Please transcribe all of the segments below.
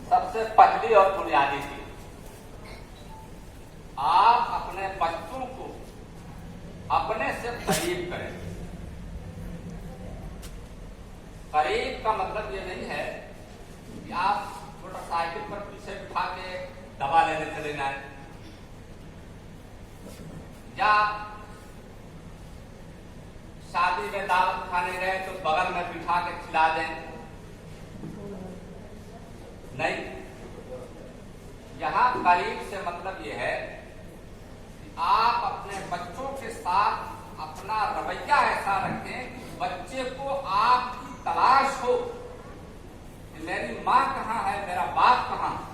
सबसे पहली और बुनियादी चीज, आप अपने बच्चों को अपने से करीब करें। करीब का मतलब ये नहीं है कि आप मोटरसाइकिल पर पीछे बिठा के दवा लेने चले जाएं, या शादी में दावत खाने गए तो बगल में बिठा के खिला दें। नहीं, यहां करीब से मतलब ये है कि आप अपने बच्चों के साथ अपना रवैया ऐसा रखें कि बच्चे को आपकी तलाश हो कि मेरी माँ कहाँ है, मेरा बाप कहाँ है।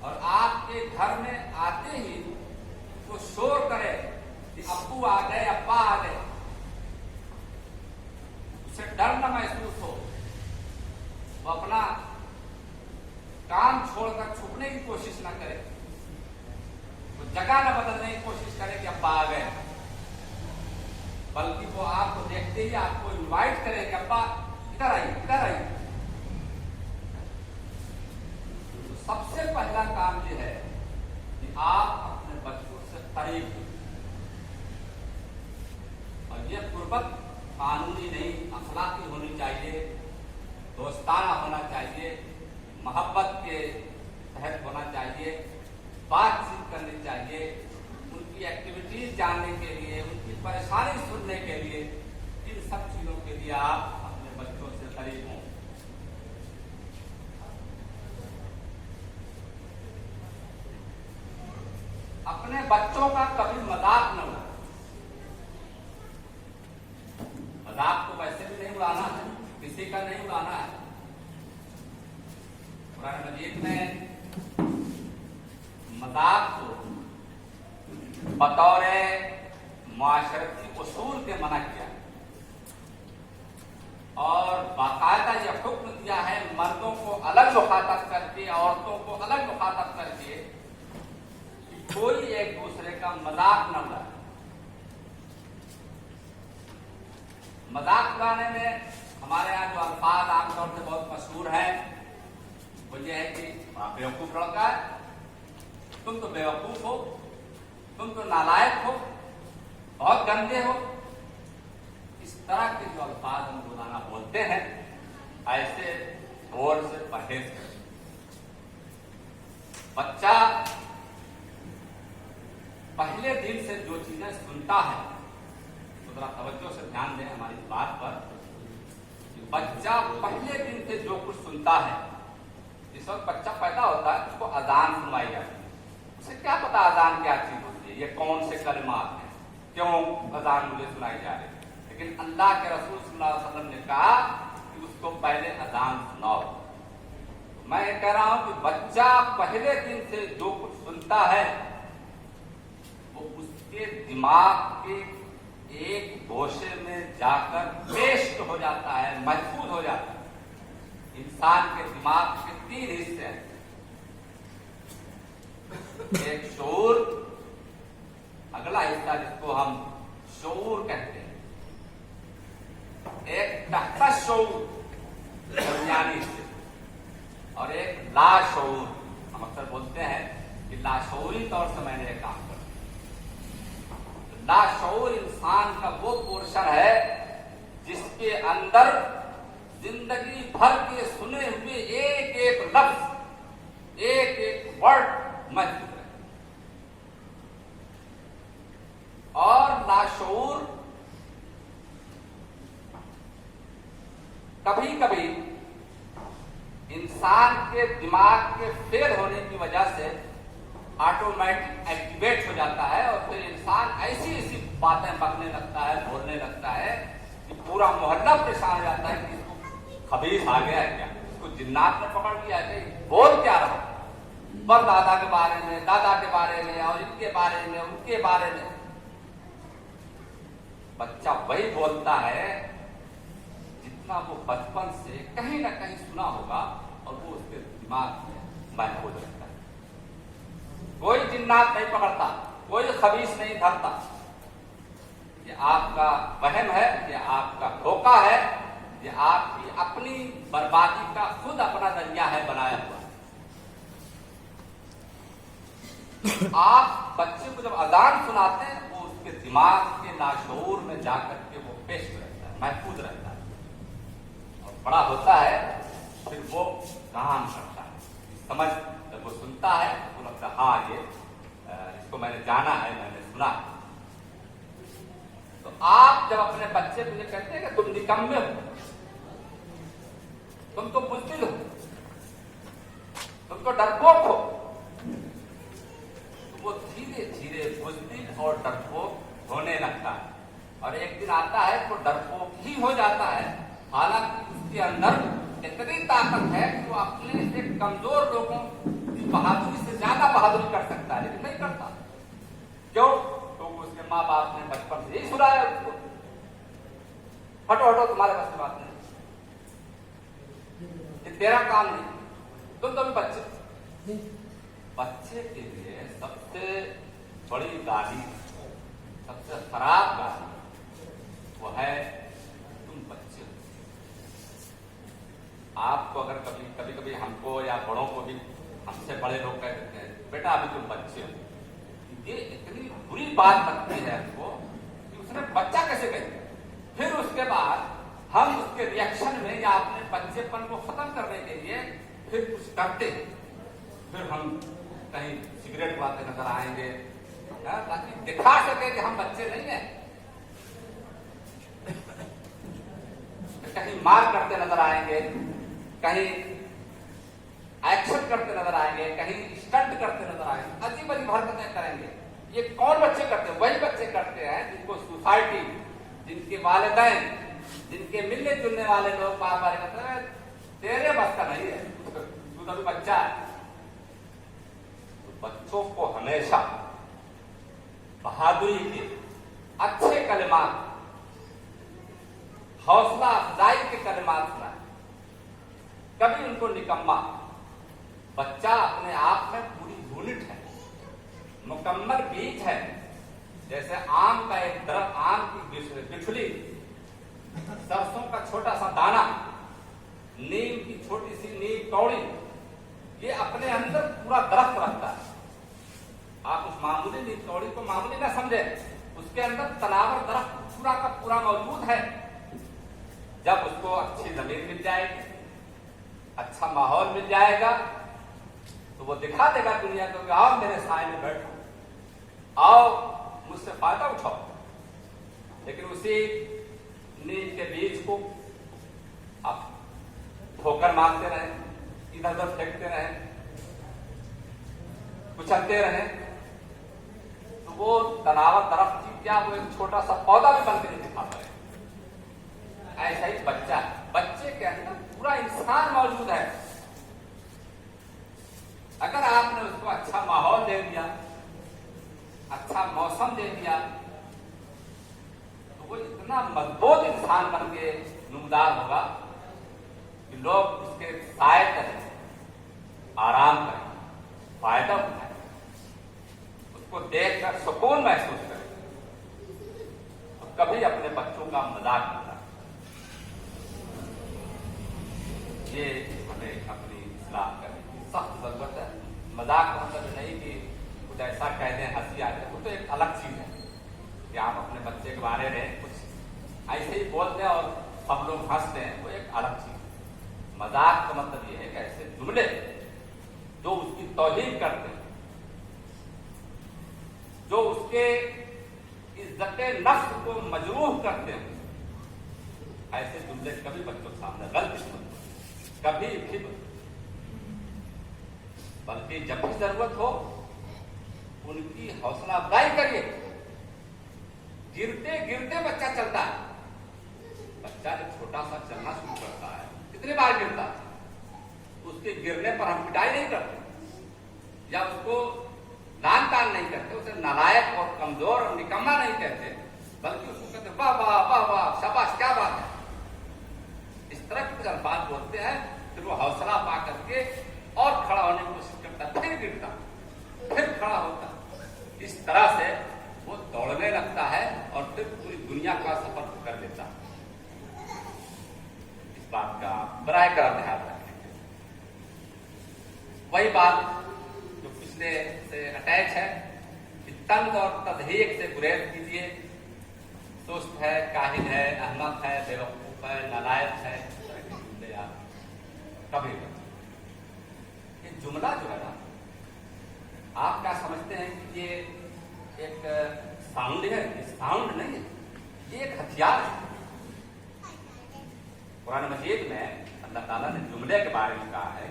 और आपके घर में आते ही वो शोर करे कि अब्बू आ गए, अब्बा आ गए, उसे डर न महसूस हो, वो अपना काम छोड़कर छुपने की कोशिश न करे, वो जगह न बदलने की कोशिश करे कि अब्बा आ गए, बल्कि वो आपको देखते ही आपको इनवाइट करे कि अब्बा इधर आइए, इधर आइए। तो सबसे पहला काम ये है कि आप अपने बच्चों से करीब हो, और ये कुर्बत कानूनी नहीं, अखलाकी होनी चाहिए, दोस्ताना होना चाहिए, मोहब्बत के तहत होना चाहिए, बातचीत करनी चाहिए, उनकी एक्टिविटीज जानने के लिए, उनकी परेशानी सुनने के लिए, इन सब चीजों के लिए आप अपने बच्चों से करीब हों। अपने बच्चों का कभी मजाक न उड़ाएं। मजाक तो वैसे भी नहीं उड़ाना है, किसी का नहीं उड़ाना है। कुरान मजीद में मजाक को बतौर मुआशरती उसूल के मना किया और बाकायदा यह हुक्म दिया है मर्दों को अलग मुखातब करके, औरतों को अलग मुखातब करके, कि कोई एक दूसरे का मजाक न उड़ाए। मजाक उड़ाने में हमारे यहाँ जो अल्फाज आमतौर से बहुत मशहूर है वो ये है कि आप बेवकूफ लड़का है, तुम तो बेवकूफ हो, तुम तो नालायक हो, बहुत गंदे हो। इस तरह के जो अल्फाज हम रोजाना बोलते हैं, ऐसे बोल से परहेज करें। बच्चा पहले दिन से जो चीजें सुनता है, तो जरा तवज्जो से ध्यान दें हमारी बात पर। बच्चा पहले दिन से जो कुछ सुनता है, जिस वक्त बच्चा पैदा होता है उसको अजान सुनवाई जाती है, उसे क्या पता अजान क्या चीज होती है, ये कौन से कलिमात हैं, क्यों अजान मुझे सुनाई जा रही है। लेकिन अल्लाह के रसूल सल्लल्लाहु अलैहि वसल्लम ने कहा कि उसको पहले अजान सुनाओ। तो मैं ये कह रहा हूं कि बच्चा पहले दिन से जो कुछ सुनता है वो उसके दिमाग के एक गोशे में जाकर पेस्ट हो जाता है, महफूज हो जाता है। इंसान के दिमाग के 3 हिस्से हैं, एक शऊर, अगला हिस्सा जिसको हम शऊर कहते हैं, एक तहता शऊर दरमियानी हिस्से, और एक लाशऊर। हम अक्सर बोलते हैं कि लाशऊरी तौर से मैंने एक काम किया। लाशऊर इंसान का वो पोर्शन है जिसके अंदर जिंदगी भर के सुने हुए एक एक लफ्ज, एक एक वर्ड मौजूद है। और लाशऊर कभी कभी इंसान के दिमाग के फेल होने की वजह से ऑटोमेटिक एक्टिवेट हो जाता है, और फिर इंसान ऐसी ऐसी बातें बकने लगता है, बोलने लगता है कि पूरा मोहल्ला परेशान हो जाता है कि खबीस आ गया है क्या, इसको जिन्नात ने पकड़ लिया है, बोल क्या रहा, पर दादा के बारे में, दादा के बारे में, और इनके बारे में, उनके बारे में। बच्चा वही बोलता है जितना वो बचपन से कहीं ना कहीं सुना होगा, और वो उसके दिमाग में महफूज रहता है। कोई जिन्नात नहीं पकड़ता, कोई खबीस नहीं धरता। ये आपका वहम है, ये आपका धोखा है, ये आपकी अपनी बर्बादी का खुद अपना जरिया है बनाया हुआ। आप बच्चे को जब अजान सुनाते हैं वो उसके दिमाग के लाशऊर में जाकर के वो पेश रहता है, महफूज रहता है, और बड़ा होता है फिर वो काम करता है। समझ जब वो सुनता है तो लगता है हाँ ये इसको मैंने जाना है, मैंने सुना। तो आप जब अपने बच्चे को ये कहते हैं कि तुम निकम्मे हो, तुम तो बुज़दिल हो, तुम तो डरपोक हो, तो वो धीरे धीरे बुज़दिल और डरपोक होने लगता है। और एक दिन आता है तो डरपोक ही हो जाता है। हालांकि उसके अंदर इतनी ताकत है कि वो अपने से कमजोर लोगों की बहादुरी से ज्यादा बहादुरी कर सकता है, लेकिन नहीं करता। क्यों? तो उसके माँ बाप ने बचपन से यही सुनाया उसको, हटो हटो तुम्हारे पास की बात नहीं, ये तेरा काम नहीं, तुम तो भी बच्चे। बच्चे के लिए सबसे बड़ी गाली, सबसे खराब गाली वो है तुम बच्चे हो। आपको अगर कभी कभी हमको या बड़ों को भी हमसे बड़े लोग कह देते हैं बेटा अभी तुम बच्चे हो, ये इतनी बुरी बात लगती है हमको कि उसने बच्चा कैसे कह दिया। फिर उसके बाद हम उसके रिएक्शन में या अपने बच्चेपन को खत्म करने के लिए फिर कुछ करते हैं। फिर हम कहीं सिगरेट वाते नजर आएंगे ताकि दिखा सके कि हम बच्चे नहीं हैं। कहीं मार करते नजर आएंगे, कहीं एक्शन करते नजर आएंगे, कहीं स्टंट करते नजर आएंगे, अजीब अजीब हरकतें करेंगे। ये कौन बच्चे करते हैं? वही बच्चे करते हैं जिनको सोसाइटी, जिनके वालिदैन, जिनके मिलने जुलने वाले लोग बार बार कहते हैं तेरे बस का नहीं है, तू तो बच्चा है। तो बच्चों को हमेशा बहादुरी के अच्छे कलिमात, हौसला अफजाई के कलिमात सुनाए, कभी उनको निकम्मा। बच्चा अपने आप में पूरी यूनिट है, मुकम्मल बीज है। जैसे आम का एक दरख्त, आम की बिछुली, सरसों का छोटा सा दाना, नीम की छोटी सी नीम कौड़ी, ये अपने अंदर पूरा दरख्त रखता है। आप उस मामूली नीम कौड़ी को मामूली ना समझे, उसके अंदर तनावर दरख्त पूरा का पूरा मौजूद है। जब उसको अच्छी जमीन मिल जाएगी, अच्छा माहौल मिल जाएगा, तो वो दिखा देगा दुनिया को कि आओ मेरे साए में बैठो, आओ मुझसे फायदा उठाओ। लेकिन उसी नीम के बीज को आप ठोकर मारते रहे, इधर उधर फेंकते रहे, कुचलते रहे, तो वो तनावर दरख्त की क्या वो एक छोटा सा पौधा भी बनकर नहीं दिखा पाए। ऐसा ही बच्चा है, बच्चे के अंदर पूरा इंसान मौजूद है। अगर आपने उसको अच्छा माहौल दे दिया, अच्छा मौसम दे दिया, तो वो इतना मजबूत इंसान बन के नुमदार होगा कि लोग उसके साए करें, आराम करें, फायदा उठाएं, उसको देखकर सुकून महसूस करें। तो कभी अपने बच्चों का मजाक न उड़ाएं। ये हमें अपनी इस्लाह करने की सख्त जरूरत है। मजाक का मतलब नहीं कि कुछ ऐसा कह दें हंसी आ जाए, वो तो एक अलग चीज है कि आप अपने बच्चे के बारे में कुछ ऐसे ही बोलते हैं और सब लोग हंसते हैं, वो एक अलग चीज है। मजाक का मतलब ये है कि ऐसे जुमले जो उसकी तौहीन करते हैं, जो उसके इज्जत नफ्स को मजरूह करते हैं, ऐसे जुमले कभी बच्चों के सामने गलत मत, कभी भी, बल्कि जब भी जरूरत हो उनकी हौसला अफजाई करिए। गिरते गिरते बच्चा चलता है। बच्चा जब छोटा सा चलना शुरू करता है, कितनी बार गिरता है, उसके गिरने पर हम पिटाई नहीं करते या उसको लान तान नहीं करते, उसे नालायक और कमजोर और निकम्मा नहीं कहते, बल्कि उसको कहते वाह वाह वाह वाह शाबाश क्या बात है, इस तरह के अल्फाज बोलते हैं। फिर वो हौसला पा करके और खड़ा होने की कोशिश करता, फिर गिरता, फिर खड़ा होता। इस तरह से वो दौड़ने लगता है और फिर पूरी दुनिया का सफर कर लेता है। इस बात का बराए करम ध्यान रखेंगे। वही बात जो पिछले से अटैच है कि तंग और तदहीक से गुरेज कीजिए। सुस्त है, काहिल है, अहमक है, बेवकूफ है, नालायक है, कभी ये जुमला जो है ना, आप क्या समझते हैं कि ये एक साउंड है? साउंड नहीं है, ये एक हथियार है। कुरान मजीद में अल्लाह ताला ने जुमले के बारे में कहा है,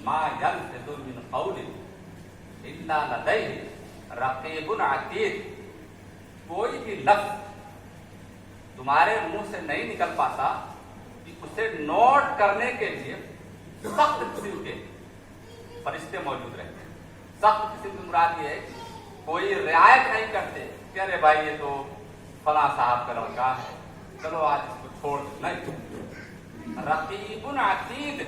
मा यल्फिज़ु मिन क़ौलिन इल्ला लदैहि रक़ीबुन अतीद। कोई भी लफ्ज तुम्हारे मुंह से नहीं निकल पाता कि उसे नोट करने के लिए सख्त किस्म के फरिश्ते मौजूद रहते हैं। सख्त किस्म की मुराद ये है कोई रियायत नहीं करते कि अरे भाई ये तो फला साहब का लड़का है, चलो आज इसको छोड़ दो। नहीं, रकीबुन अतीद,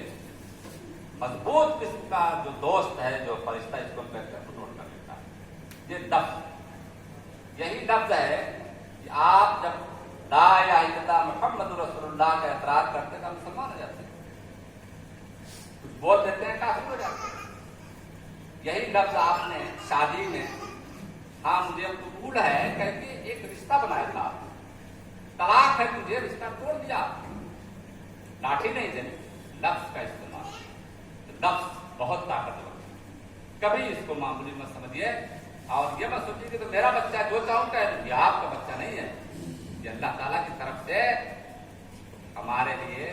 मजबूत किस्म का जो दोस्त है, जो फरिश्ता इसको नोट कर लेता है। ये लफ्ज, यही लफ्ज है कि आप जब ला इलाहा इल्लल्लाह मुहम्मदुर रसूलुल्लाह का एतराज करते हैं तो हम मुसलमान हो जाते हैं, कुछ बोल देते हैं काफिर हो जाते हैं। यही लफ्ज आपने शादी में, हाँ मुझे कबूल है करके एक रिश्ता बनाया था, तलाक है तुझे, रिश्ता तोड़ दिया। लाठी नहीं देनी, लफ्ज का इस्तेमाल। लफ्ज बहुत ताकतवर है, कभी इसको मामूली मत समझिए और ये मत सोचिए कि तो मेरा बच्चा जो चाहूं कह दूं। ये आपका बच्चा नहीं है, ये अल्लाह ताला की तरफ से हमारे लिए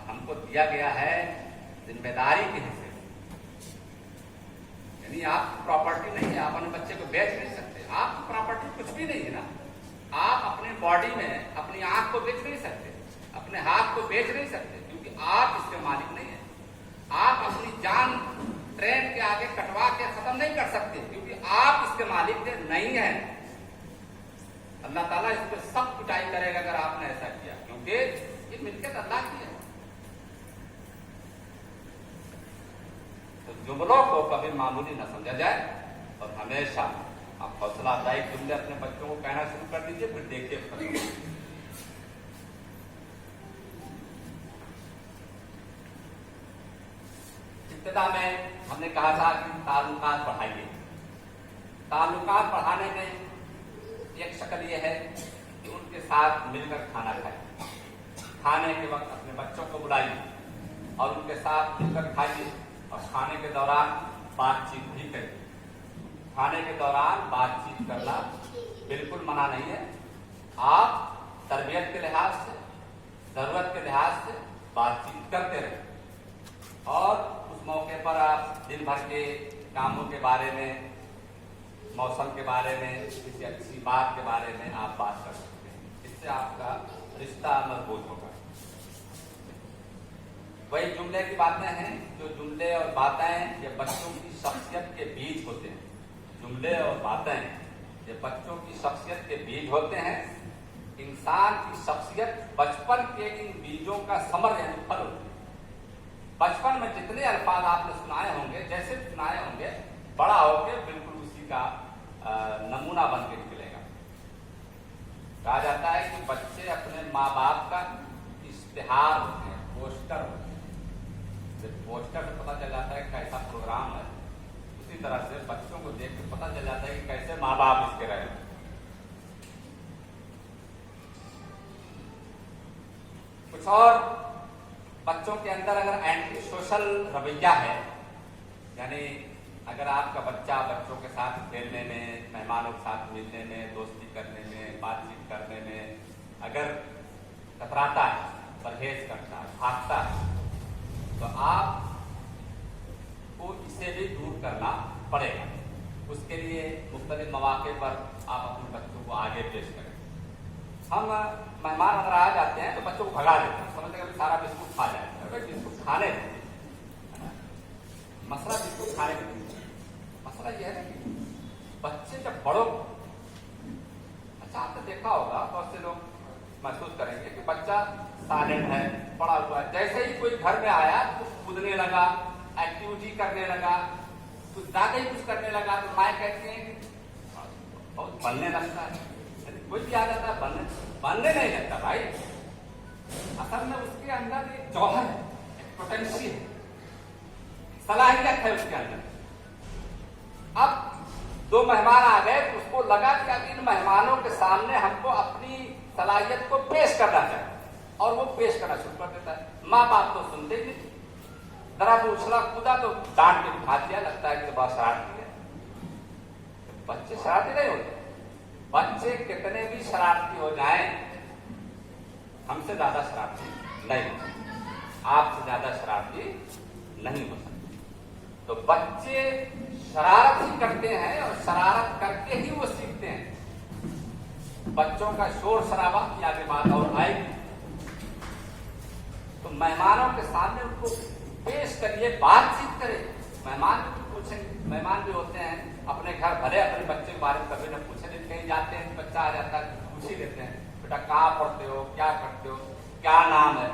हमको दिया गया है जिम्मेदारी के हिस्से। यानी आपकी प्रॉपर्टी नहीं है, आप अपने बच्चे को बेच नहीं सकते। आपकी प्रॉपर्टी कुछ भी नहीं है ना। आप अपने बॉडी में अपनी आंख को बेच नहीं सकते, अपने हाथ को बेच नहीं सकते, क्योंकि आप इसके मालिक नहीं है। आप अपनी जान ट्रेन के आगे कटवा के खत्म नहीं कर सकते, क्योंकि आप इसके मालिक नहीं है। अल्लाह ताला इस पर सख्त पिटाई करेगा अगर आपने ऐसा किया, क्योंकि ये मिल्कियत अल्लाह की है। तो जुमलों को कभी मामूली न समझा जाए और हमेशा आप हौसलादायक जुमले अपने बच्चों को कहना शुरू कर दीजिए, फिर देखिए। इब्तिदा में हमने कहा था कि ताल्लुकात बढ़ाइए। ताल्लुकात बढ़ाने में एक शक्ल यह है कि उनके साथ मिलकर खाना खाइए। खाने के वक्त अपने बच्चों को बुलाइए और उनके साथ मिलकर खाइए और खाने के दौरान बातचीत भी करिए। खाने के दौरान बातचीत करना बिल्कुल मना नहीं है। आप तरबियत के लिहाज से, जरूरत के लिहाज से बातचीत करते रहें और उस मौके पर आप दिन भर के कामों के बारे में, मौसम के बारे में, किसी अच्छी बात के बारे में आप बात कर सकते हैं। इससे आपका रिश्ता मजबूत होगा। वही जुमले की बातें हैं, जो जुमले और बातें ये बच्चों की शख्सियत के बीज होते हैं। जुमले और बातें ये बच्चों की शख्सियत के बीज होते हैं। इंसान की शख्सियत बचपन के इन बीजों का समर यानी फल होती है। बचपन में जितने अल्फाज आपने सुनाए होंगे, जैसे सुनाए होंगे, बड़ा होकर बिल्कुल उसी का नमूना बन के निकलेगा। कहा जाता है कि बच्चे अपने माँ बाप का इश्तिहार होते हैं, पोस्टर होते हैं। पोस्टर से पता चल जाता है कैसा प्रोग्राम है, उसी तरह से बच्चों को देख के पता चल जाता है कि कैसे माँ बाप इसके रहे। कुछ और बच्चों के अंदर अगर एंटी सोशल रवैया है, यानी अगर आपका बच्चा बच्चों के साथ खेलने में, मेहमानों के साथ मिलने में, दोस्ती करने में, बातचीत करने में अगर कतराता है, परहेज करता है, भागता है, तो आपको इसे भी दूर करना पड़ेगा। उसके लिए मुख्तलिफ मौके पर आप अपने बच्चों को आगे पेश करें। हम मेहमान अगर आ जाते हैं तो बच्चों को भगा देते हैं, समझते हैं सारा बिस्कुट खा जाए। अगर बिस्कुट खाने देते, मसला बिस्कुट खाने का नहीं, मसला यह है कि बच्चे जब बड़ों, अच्छा आपने देखा होगा बहुत से लोग महसूस करेंगे कि बच्चा साइलेंट है, पड़ा हुआ है, जैसे ही कोई घर में आया तो कूदने लगा, एक्टिविटी करने लगा, कुछ ज्यादा ही कुछ करने लगा, तो माँ कहती है कि बहुत बनने लगता है। कोई भी आ जाता है बनने नहीं लगता भाई, असल में उसके अंदर एक जौहर है, एक पोटेंशियल है, सलाहियत है उसके अंदर। अब दो मेहमान आ गए तो उसको लगा कि अब इन मेहमानों के सामने हमको अपनी सलाहियत को पेश करना चाहिए, और वो पेश करना शुरू कर देता है। माँ बाप तो सुनते ही नहीं, जरा वो उछला कूदा तो डांट के बिठा दिया, लगता है कि बहुत शरारती है। बच्चे शरारती नहीं होते, बच्चे कितने भी शरारती हो जाएं, हमसे ज्यादा शरारती नहीं हो सकते, आपसे ज्यादा शरारती नहीं हो सकते। तो बच्चे शरारत ही करते हैं और शरारत करके ही वो सीखते हैं। बच्चों का शोर शराबा की आगे बात और आएगी, तो मेहमानों के सामने उनको पेश करिए, बातचीत करें। मेहमान भी पूछेंगे, मेहमान भी होते हैं अपने घर, भले अपने बच्चे के बारे में कभी न पूछे, लेकिन कहीं जाते हैं बच्चा आ जाता है पूछ ही लेते हैं, बेटा कहाँ पढ़ते हो, क्या करते हो, क्या नाम है।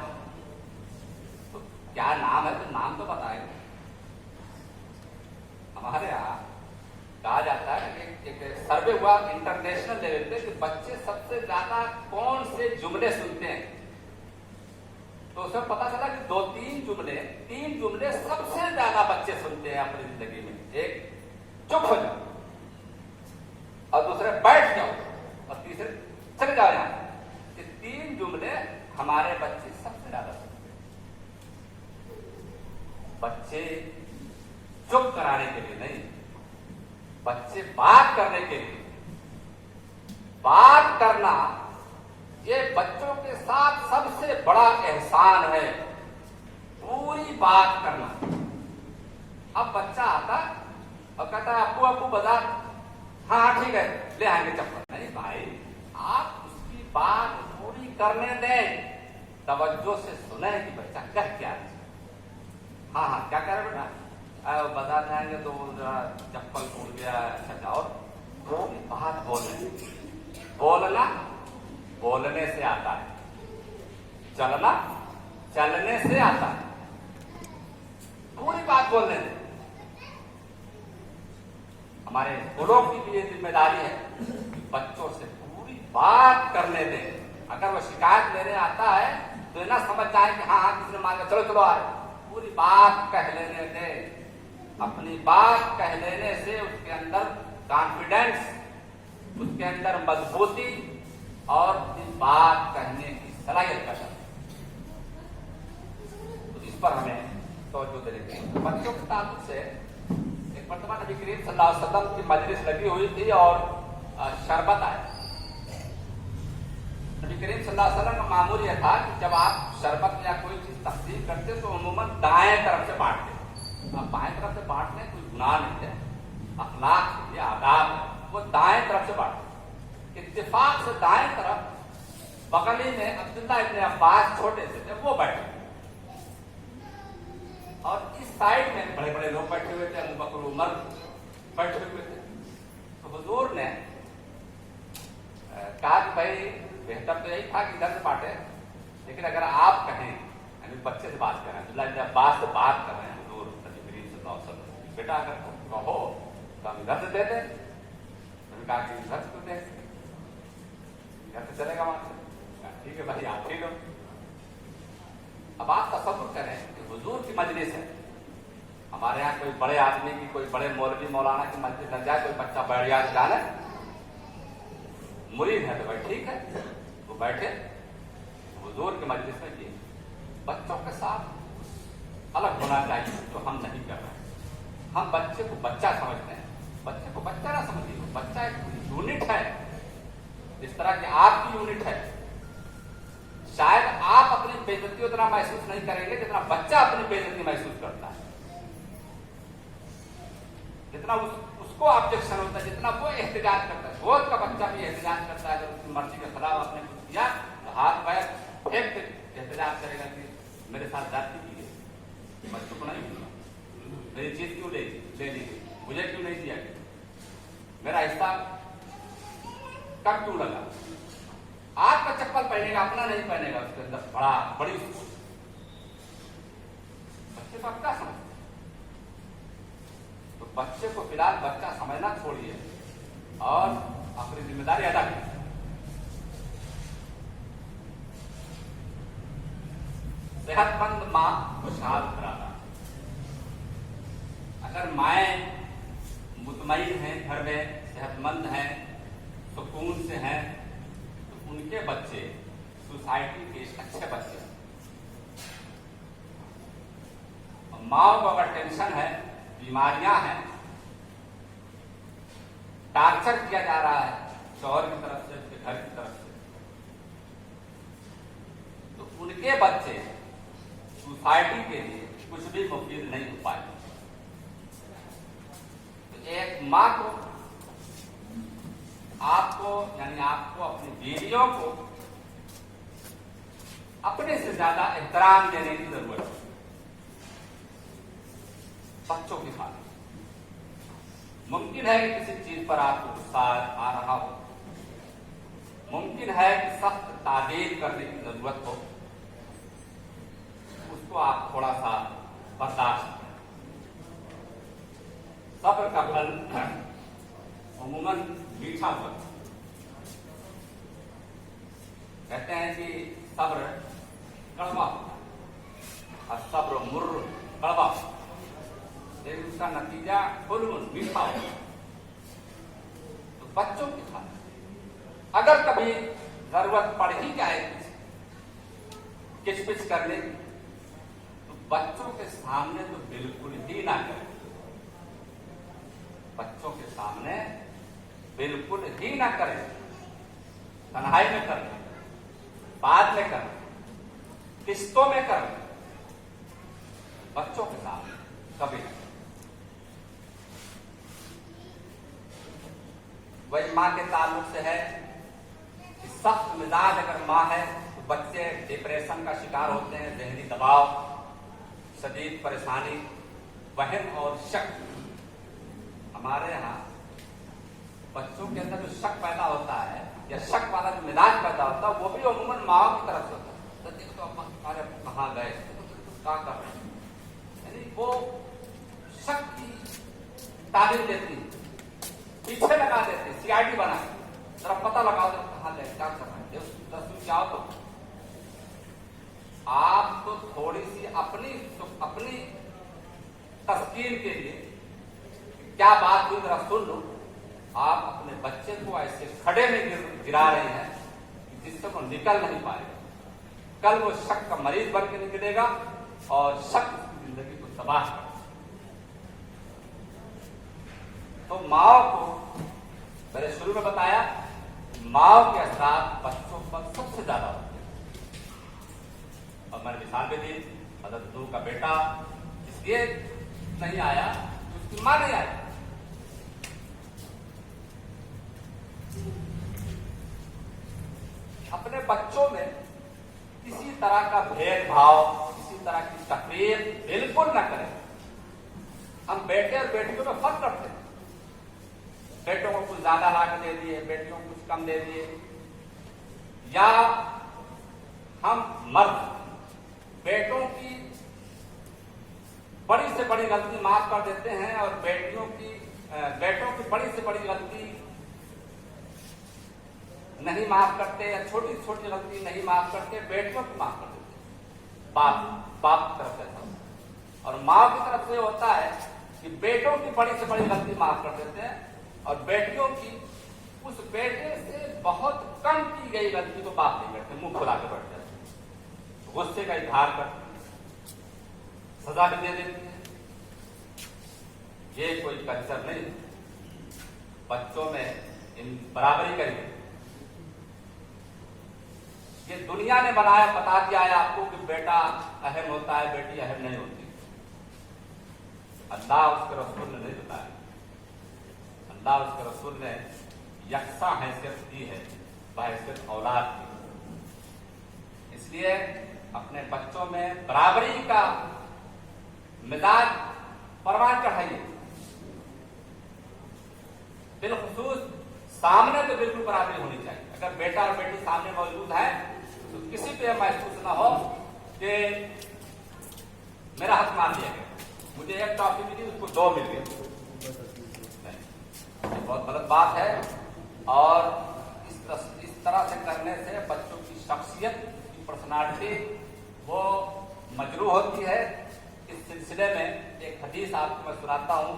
तो क्या नाम है तो नाम तो बताएंगे। हमारे यहाँ कहा जाता है कि एक सर्वे हुआ इंटरनेशनल लेवल पे कि बच्चे सबसे ज्यादा कौन से जुमले सुनते हैं, तो उसे पता चला कि तीन जुमले सबसे ज्यादा बच्चे सुनते हैं अपनी जिंदगी में। एक, चुप हो जाओ, और दूसरे बैठ जाओ, और तीसरे चले जाओ यहाँ। ये तीन जुमले हमारे बच्चे सबसे ज्यादा सुनते हैं। बच्चे चुप कराने के लिए नहीं, बच्चे बात करने के लिए। बात करना ये बच्चों के साथ सबसे बड़ा एहसान है, पूरी बात करना। अब बच्चा आता और कहता है अप्पू अप्पू बाजार, हाँ ठीक है ले आएंगे चप्पल। नहीं भाई, आप उसकी बात पूरी करने दें, तवज्जो से सुने कि बच्चा कह क्या है। हाँ हाँ क्या कह रहे बेटा, बाजार जाएंगे तो चप्पल टूट गया, अच्छा, और पूरी बात बोलना बोलने से आता है, चलना चलने से आता है। पूरी बात बोलने दें। हमारे गुरुओं की भी ये जिम्मेदारी है, बच्चों से पूरी बात करने दें। अगर वो शिकायत लेने आता है तो ना समझ जाए कि हाँ हाँ किसी ने मांगा, चलो चलो आ रहे। पूरी बात कह लेने दें। अपनी बात कह लेने से उसके अंदर कॉन्फिडेंस, उसके अंदर मजबूती और बात कहने की सलाहियत पैदा। तो इस पर हमें तवज्जो देनी चाहिए। बच्चों के ताल्लुक से एक मरतबा नबी करीम सल्लल्लाहु अलैहि वसल्लम की मजलिस लगी हुई थी और शरबत आया। नबी करीम सल्लल्लाहु अलैहि वसल्लम का मामूल यह था कि जब आप शरबत या कोई चीज तकसीम करते तो उम्मूमन दाएं तरफ से बांटते। अब बाएं तरफ से बांटने कोई गुनाह नहीं है, अखलाक है, आदाब है, वो दाएं तरफ से बांटते। इत्तेफाक से दाएं तरफ बगली में अब्दुल्लाह इब्न अब्बास छोटे से थे, वो बैठे, और इस साइड में बड़े बड़े लोग बैठे हुए थे, अबू बकर उमर बैठे हुए थे। तो हुजूर ने कहा कि भाई बेहतर तो यही था कि इधर से बांटे, लेकिन अगर आप कहें, यानी बच्चे से बात कर रहे हैं, अब्दुल्लाह इब्न अब्बास से बात कर रहे हैं हुजूर नबी करीम सल्लल्लाहु अलैहि वसल्लम, बेटा अगर कहो तो हम इधर से दे दें। मैंने कहा कि इधर से तो दे, इधर से चलेगा वहां से, ठीक है भाई आप ही लो। अब आप तसव्वुर करें कि हुजूर की मजलिस है, हमारे यहाँ कोई बड़े आदमी की, कोई बड़े मौलवी मौलाना की मस्जिद लग जाए, कोई बच्चा बैठ जाए जाने, मुरीद है तो भाई ठीक है वो बैठे। हुजूर की मजलिस में ये बच्चों के साथ अलग होना चाहिए, जो हम नहीं कर रहे। हम बच्चे को बच्चा समझते हैं, बच्चे को बच्चा ना समझिए, बच्चा एक यूनिट है, इस तरह की आपकी यूनिट है। शायद आप अपनी बेइज्जती उतना महसूस नहीं करेंगे जितना बच्चा अपनी बेइज्जती महसूस करता है, जितना उसको ऑब्जेक्शन होता है, जितना वो एहतजाज करता है। गोद का बच्चा भी एहतजाज करता है, जब उसकी मर्जी के खिलाफ आपने कुछ किया तो हाथ पैर फेंक के एहतजाज करेगा कि मेरे साथ जाती की है, बच्चों को नहीं मिला, मेरी चीज क्यों ले ली, मुझे क्यों नहीं दिया, मेरा हिस्सा कब क्यों लगा। आपका चप्पल पहनेगा, अपना नहीं पहनेगा, उसके अंदर बड़ी बच्चे को आप क्या समझते। तो बच्चे को फिलहाल बच्चा समझना छोड़िए और अपनी जिम्मेदारी अदा करिए। सेहतमंद मां खुशहाल घराना। अगर माएँ मुतमईन हैं, घर में सेहतमंद हैं, सुकून से हैं, तो उनके बच्चे सोसाइटी के अच्छे बच्चे। माँ को अगर टेंशन है, बीमारियां हैं, टार्चर किया जा रहा है शौहर की तरफ से, उसके घर की तरफ से, तो उनके बच्चे सोसाइटी के लिए कुछ भी मुफीद नहीं हो पाए। तो एक माँ को आपको यानी आपको अपनी बीवियों को अपने से ज्यादा एहतराम देने की जरूरत है। बच्चों के साथ मुमकिन है कि किसी चीज पर आपको गुस्सा आ रहा हो, मुमकिन है कि सख्त ताकीद करने की जरूरत हो, उसको आप थोड़ा सा बर्दाश्त करें। सब्र का फल अमूमन मीठा होता है। कहते हैं कि सब्र कड़वा होता है और सब्र मुर्र कड़वा होता है, लेकिन उसका नतीजा फुलमुन मीठा होता है। तो बच्चों के साथ अगर कभी जरूरत पड़ ही जाए किचपिच करने की, तो बच्चों के सामने तो बिल्कुल ही ना करें। बच्चों के सामने बिल्कुल ही ना करें। तन्हाई में करें, बाद में करें, किस्तों में करें, बच्चों के सामने कभी नहीं। वही मां के ताल्लुक से है कि सख्त मिजाज अगर मां है तो बच्चे डिप्रेशन का शिकार होते हैं, जहनी दबाव, शदीद परेशानी, वहम और शक। हमारे यहाँ बच्चों के अंदर जो शक पैदा होता है या शक वाला जो मिजाज पैदा होता है वो भी अमूमन माँ की तरफ से होता है। तो देखो अरे कहाँ गए, क्या कर रहे हैं, यानी वो शक की ताबीर देती, पीछे लगा देती, सीआईडी बना जरा पता लगाओ जरा कहाँ गए, क्या कर रहे हैं, 10 मिनट जाओ। तो आप तो थोड़ी सी अपनी तस्कीन के लिए क्या बात हुई जरा सुन लो, आप अपने बच्चे को ऐसे खड़े में गिरा रहे हैं जिससे वो निकल नहीं पाएगा। कल वो शक का मरीज बन के निकलेगा और शक उसकी जिंदगी को तबाह कर। तो माओ को मैंने शुरू में बताया, माओ के असरात बच्चों पर सबसे ज्यादा होते हैं। और मैंने मिसाल भी दी, हज़रत नूह का बेटा इसलिए नहीं आया, उसकी मां नहीं आई। अपने बच्चों में किसी तरह का भेदभाव, किसी तरह की तकलीफ बिल्कुल न करें। हम बेटे और बेटियों में फर्क करते हैं, बेटों को कुछ ज्यादा लाके दे दिए, बेटियों को कुछ कम दे दिए, या हम मर्द बेटों की बड़ी से बड़ी गलती माफ कर देते हैं और बेटों की बड़ी से बड़ी गलती नहीं माफ करते, या छोटी से छोटी गलती नहीं माफ करते, बेटियों को माफ कर देते। बाप की तरफ से ऐसा होता है, और माँ की तरफ से होता है कि बेटों की बड़ी से बड़ी गलती माफ कर देते हैं और बेटियों की उस बेटे से बहुत कम की गई गलती को माफ नहीं करते, मुंह खुला के बैठ जाते, गुस्से का इजहार करते, सजा भी दे देती है। ये कोई कल्चर नहीं। बच्चों में इन बराबरी करिए। ये दुनिया ने बनाया, बता दिया है आपको कि बेटा अहम होता है, बेटी अहम नहीं होती। अल्लाह उसके रसूल ने नहीं बताया। अल्लाह उसके रसूल ने यकसा हैसियत दी है, बहैसियत औलाद की। इसलिए अपने बच्चों में बराबरी का मिजाज परवान चढ़ाइए। बिलखुसूस सामने तो बिल्कुल बराबरी होनी चाहिए। अगर बेटा और बेटी सामने मौजूद है तो किसी पे महसूस ना हो कि मेरा हक मान लिया गया, मुझे एक टॉफी मिली उसको 2 मिल गए। बहुत गलत बात है। और इस तरह से करने से बच्चों की शख्सियत, की पर्सनालिटी वो मजरू होती है। इस सिलसिले में एक हदीस आपको मैं सुनाता हूँ।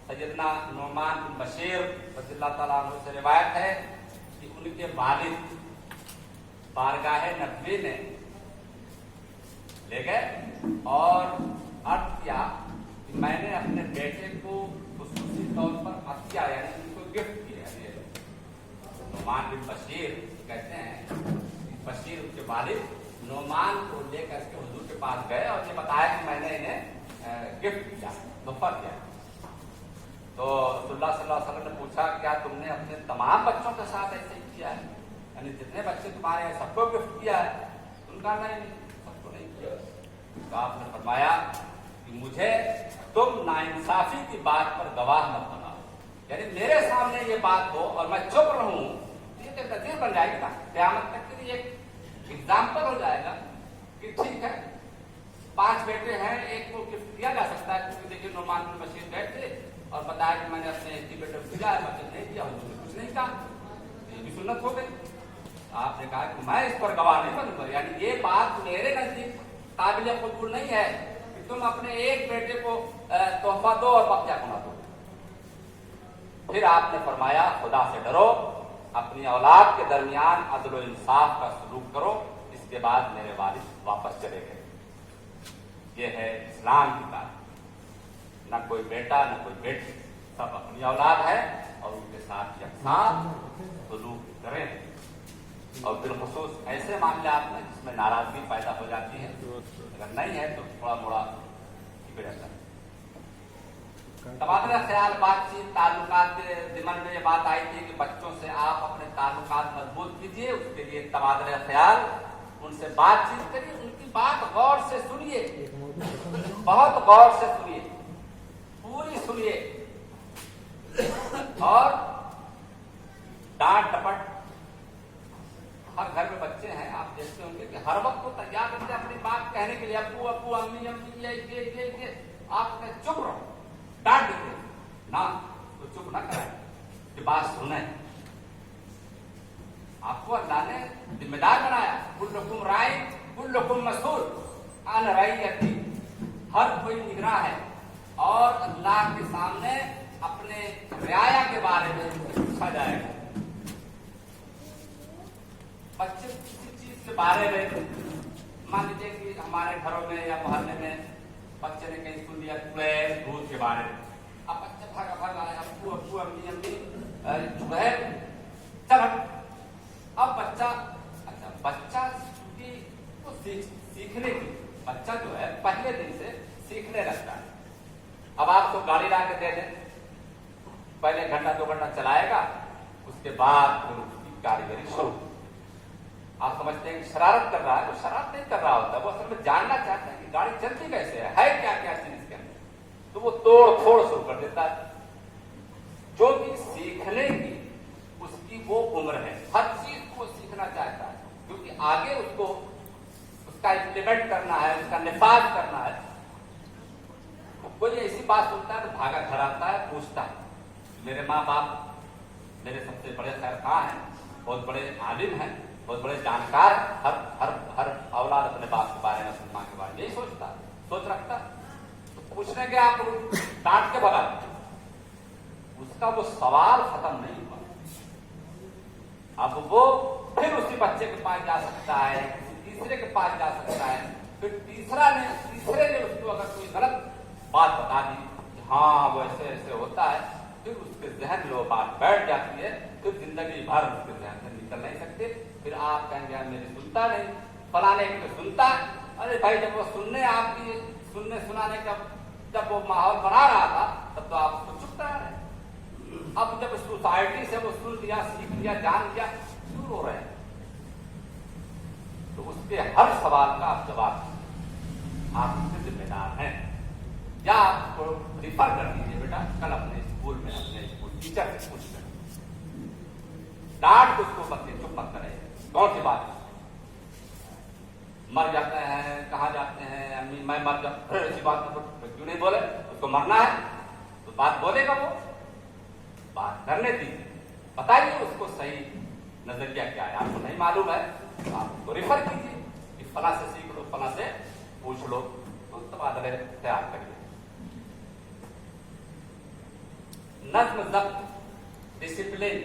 सैयदना नुमान बिन बशीर रज़ियल्लाहु ताला अन्हु से रिवायत है कि उनके वालिद बारगाह नबी में ले गए और अर्ज किया कि मैंने अपने बेटे को खुसूसी तौर पर अतिया यानी उनको गिफ्ट किया है। नुमान बिन बशीर कहते हैं, बशीर उनके वालिद नुमान को लेकर के हुजूर के पास गए और ये बताया कि मैंने इन्हें गिफ्ट किया, तोहफा दिया। तो रसूलुल्लाह सल्लल्लाहु अलैहि वसल्लम ने पूछा, क्या तुमने अपने तमाम बच्चों के साथ ऐसे ही किया है, यानी जितने बच्चे तुम्हारे हैं सबको गिफ्ट किया है? उनका नहीं, सबको नहीं किया। तो आपने फरमाया कि मुझे तुम नाइंसाफी की बात पर गवाह मत बनाओ, यानी मेरे सामने ये बात हो और मैं चुप रहूं, ये तो नजीर बन जाएगी ना, क़यामत तक के लिए एक एग्जाम्पल हो जाएगा कि ठीक है 5 बेटे हैं, एक को गिफ्ट दिया जा सकता है, क्योंकि देखिए नुमान बिन बशीर बैठे और बताया कि मैंने अपने एक ही बेटे को दिया है, बच्चे नहीं दिया, उन्होंने कुछ नहीं कहा, ये भी सुन्नत हो गई। आपने कहा कि मैं इस पर गवाह नहीं बनूंगा, यानी ये बात मेरे नजदीक काबिल कबूल नहीं है कि तुम अपने एक बेटे को तोहफा दो और बच्चा को ना दो। फिर आपने फरमाया, खुदा से डरो, अपनी औलाद के दरमियान अदल इंसाफ का सलूक करो। इसके बाद मेरे वालिद वापस चले गए। ये है इस्लाम की बात, ना कोई बेटा ना कोई बेटी, सब अपनी औलाद है और उनके साथ यकसां सलूक करें। और बिलखुसूस ऐसे मामलात में जिसमें नाराजगी पैदा हो जाती है, अगर नहीं है तो थोड़ा मोड़ा बिगड़ जाता है। तबादला ख्याल, बातचीत, ताल्लुकात के दिमन में ये बात आई थी कि बच्चों से आप अपने ताल्लुकात मजबूत कीजिए, उसके लिए तबादला ख्याल, उनसे बातचीत करिए, उनकी बात गौर से सुनिए, बहुत गौर से सुनिए, पूरी सुनिए और डांट डपट। हर घर में बच्चे हैं, आप देखते होंगे कि हर वक्त वो तैयार रहते हैं अपनी बात कहने के लिए, अब्बू अब्बू अम्मी अम्मी ये आप चुप रहो, डांट देते ना, तो चुप ना कराए, ये बात सुने। आपको अल्लाह ने जिम्मेदार बनाया, कुल्लुकुम राय कुल्लुकुम मसूल अन रइयती, हर कोई निगरान है और अल्लाह के सामने अपने रियाया के बारे में पूछा जाएगा। बच्चे किसी चीज के बारे में, मान लीजिए कि हमारे घरों में या मोहल्ले में बच्चे ने कहीं सुन लिया दूध के बारे में, अब बच्चे भागा भागा आए, अब्बू अब्बू अम्मी अम्मी चुड़ैल चल। अब बच्चा, अच्छा बच्चा की तो सीखने की, बच्चा जो है पहले दिन से सीखने लगता है। अब आप तो गाड़ी ला के दे दें, पहले घंटा 2 घंटा चलाएगा, उसके बाद फिर उसकी कारीगरी शुरू। आप समझते हैं कि शरारत कर रहा है, वो शरारत नहीं कर रहा होता, वो असल में जानना चाहता है कि गाड़ी चलती कैसे है क्या क्या चीज इसके अंदर, तो वो तोड़ फोड़ शुरू कर देता है। जो भी सीखने की उसकी वो उम्र है, हर चीज को सीखना चाहता है, क्योंकि आगे उसको उसका इम्प्लीमेंट करना है, उसका निफाज करना है। कोई ऐसी बात सुनता है तो भागा घर आता है, पूछता है। मेरे माँ बाप मेरे सबसे बड़े खैरखा हैं, बहुत बड़े आलिम हैं, बहुत बड़े जानकार। हर हर हर औलाद अपने बाप के बारे में, अपनी माँ के बारे में यही सोचता, सोच रखता। तो पूछने के आप डांट के भगा, उसका वो सवाल खत्म नहीं हुआ। अब वो फिर उसी बच्चे के पास जा सकता है, किसी तीसरे के पास जा सकता है, फिर तीसरे ने उसको अगर कोई गलत बात बता दी कि हाँ वो ऐसे ऐसे होता है, फिर उसके जहन में वो बात बैठ जाती है, फिर जिंदगी भर उसके जहन से निकल नहीं सकते। फिर आप कहेंगे मेरी सुनता नहीं, फलाने की तो सुनता है। अरे भाई जब वो सुनने सुनाने का जब वो माहौल बना रहा था तब तो आप उसको चुप करा रहे। अब जब सोसाइटी से वो सुन लिया, सीख लिया, जान लिया, क्यों रो रहे हैं? तो उसके हर सवाल का आप जवाब आप उसके जिम्मेदार हैं। या आपको रिफर कर दीजिए, बेटा कल अपने स्कूल में अपने स्कूल टीचर से पूछ कर डांट उसको बच्चे चुप मत करें। कौन सी बात? मर जाते हैं, कहाँ जाते हैं, अम्मी मैं मर जाता, ऐसी बात क्यों नहीं बोले? उसको मरना है तो बात बोलेगा, वो बात करने दीजिए, बताइए उसको सही नजरिया क्या है। आपको नहीं मालूम है तो आप उसको रिफर कीजिए कि फला से सीख लो, फला से पूछ लो, तो तबादले तैयार करिए। नज्म ज़ब्त, डिसिप्लिन